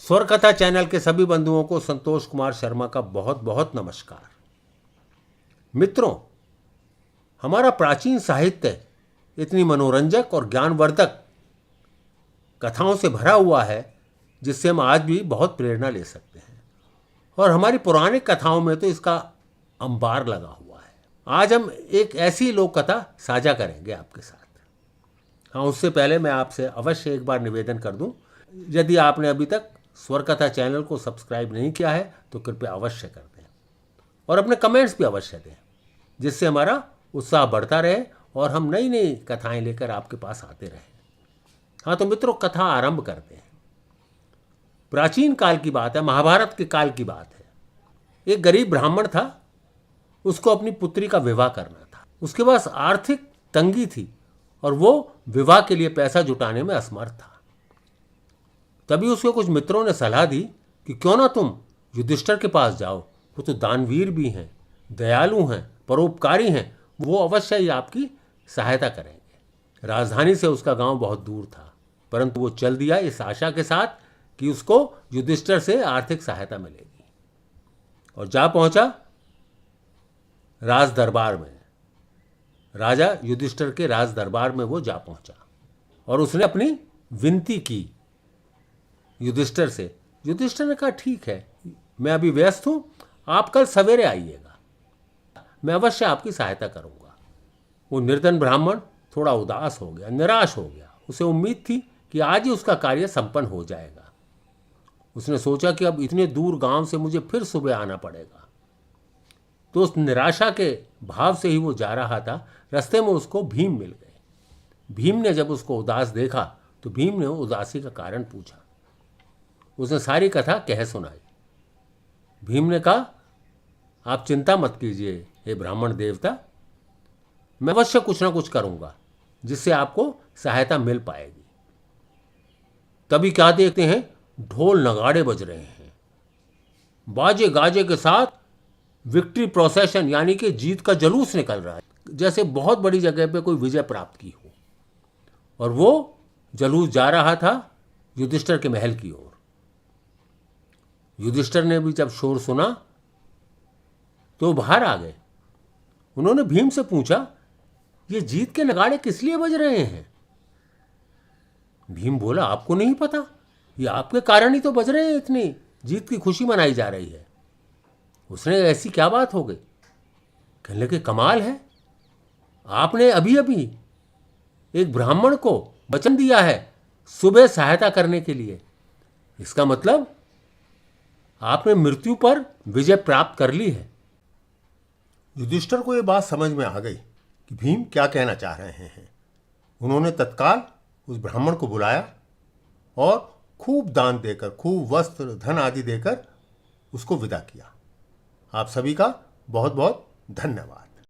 स्वर कथा चैनल के सभी बंधुओं को संतोष कुमार शर्मा का बहुत बहुत नमस्कार। मित्रों, हमारा प्राचीन साहित्य इतनी मनोरंजक और ज्ञानवर्धक कथाओं से भरा हुआ है जिससे हम आज भी बहुत प्रेरणा ले सकते हैं, और हमारी पुरानी कथाओं में तो इसका अंबार लगा हुआ है। आज हम एक ऐसी लोक कथा साझा करेंगे आपके साथ। हाँ, उससे पहले मैं आपसे अवश्य एक बार निवेदन कर दूं, यदि आपने अभी तक स्वर कथा चैनल को सब्सक्राइब नहीं किया है तो कृपया अवश्य कर दें, और अपने कमेंट्स भी अवश्य दें, जिससे हमारा उत्साह बढ़ता रहे और हम नई नई कथाएं लेकर आपके पास आते रहें। हाँ तो मित्रों, कथा आरंभ करते हैं। प्राचीन काल की बात है, महाभारत के काल की बात है। एक गरीब ब्राह्मण था, उसको अपनी पुत्री का विवाह करना था। उसके पास आर्थिक तंगी थी और वो विवाह के लिए पैसा जुटाने में असमर्थ था। तभी उसके कुछ मित्रों ने सलाह दी कि क्यों ना तुम युधिष्ठिर के पास जाओ, वो तो दानवीर भी हैं, दयालु हैं, परोपकारी हैं, वो अवश्य ही आपकी सहायता करेंगे। राजधानी से उसका गांव बहुत दूर था, परंतु वो चल दिया इस आशा के साथ कि उसको युधिष्ठिर से आर्थिक सहायता मिलेगी, और जा पहुंचा राज दरबार में। राजा युधिष्ठिर के राज दरबार में वो जा पहुंचा और उसने अपनी विनती की युधिष्ठिर से। युधिष्ठिर ने कहा, ठीक है, मैं अभी व्यस्त हूं, आप कल सवेरे आइएगा, मैं अवश्य आपकी सहायता करूंगा। वो निर्धन ब्राह्मण थोड़ा उदास हो गया, निराश हो गया। उसे उम्मीद थी कि आज ही उसका कार्य संपन्न हो जाएगा। उसने सोचा कि अब इतने दूर गांव से मुझे फिर सुबह आना पड़ेगा। तो उस निराशा के भाव से ही वो जा रहा था। रास्ते में उसको भीम मिल गए। भीम ने जब उसको उदास देखा तो भीम ने उदासी का कारण पूछा। उसने सारी कथा कह सुनाई। भीम ने कहा, आप चिंता मत कीजिए हे ब्राह्मण देवता, मैं अवश्य कुछ ना कुछ करूंगा जिससे आपको सहायता मिल पाएगी। तभी क्या देखते हैं, ढोल नगाड़े बज रहे हैं, बाजे गाजे के साथ विक्ट्री प्रोसेशन यानी कि जीत का जुलूस निकल रहा है, जैसे बहुत बड़ी जगह पे कोई विजय प्राप्त की हो। और वो जुलूस जा रहा था युधिष्ठिर के महल की ओर। युधिष्ठिर ने भी जब शोर सुना तो बाहर आ गए। उन्होंने भीम से पूछा, ये जीत के नगाड़े किस लिए बज रहे हैं? भीम बोला, आपको नहीं पता? ये आपके कारण ही तो बज रहे हैं, इतनी जीत की खुशी मनाई जा रही है। उसने, ऐसी क्या बात हो गई? कहने लगे, कमाल है, आपने अभी अभी एक ब्राह्मण को वचन दिया है सुबह सहायता करने के लिए। इसका मतलब आपने मृत्यु पर विजय प्राप्त कर ली है। युधिष्ठिर को यह बात समझ में आ गई कि भीम क्या कहना चाह रहे हैं। उन्होंने तत्काल उस ब्राह्मण को बुलाया और खूब दान देकर, खूब वस्त्र धन आदि देकर उसको विदा किया। आप सभी का बहुत बहुत धन्यवाद।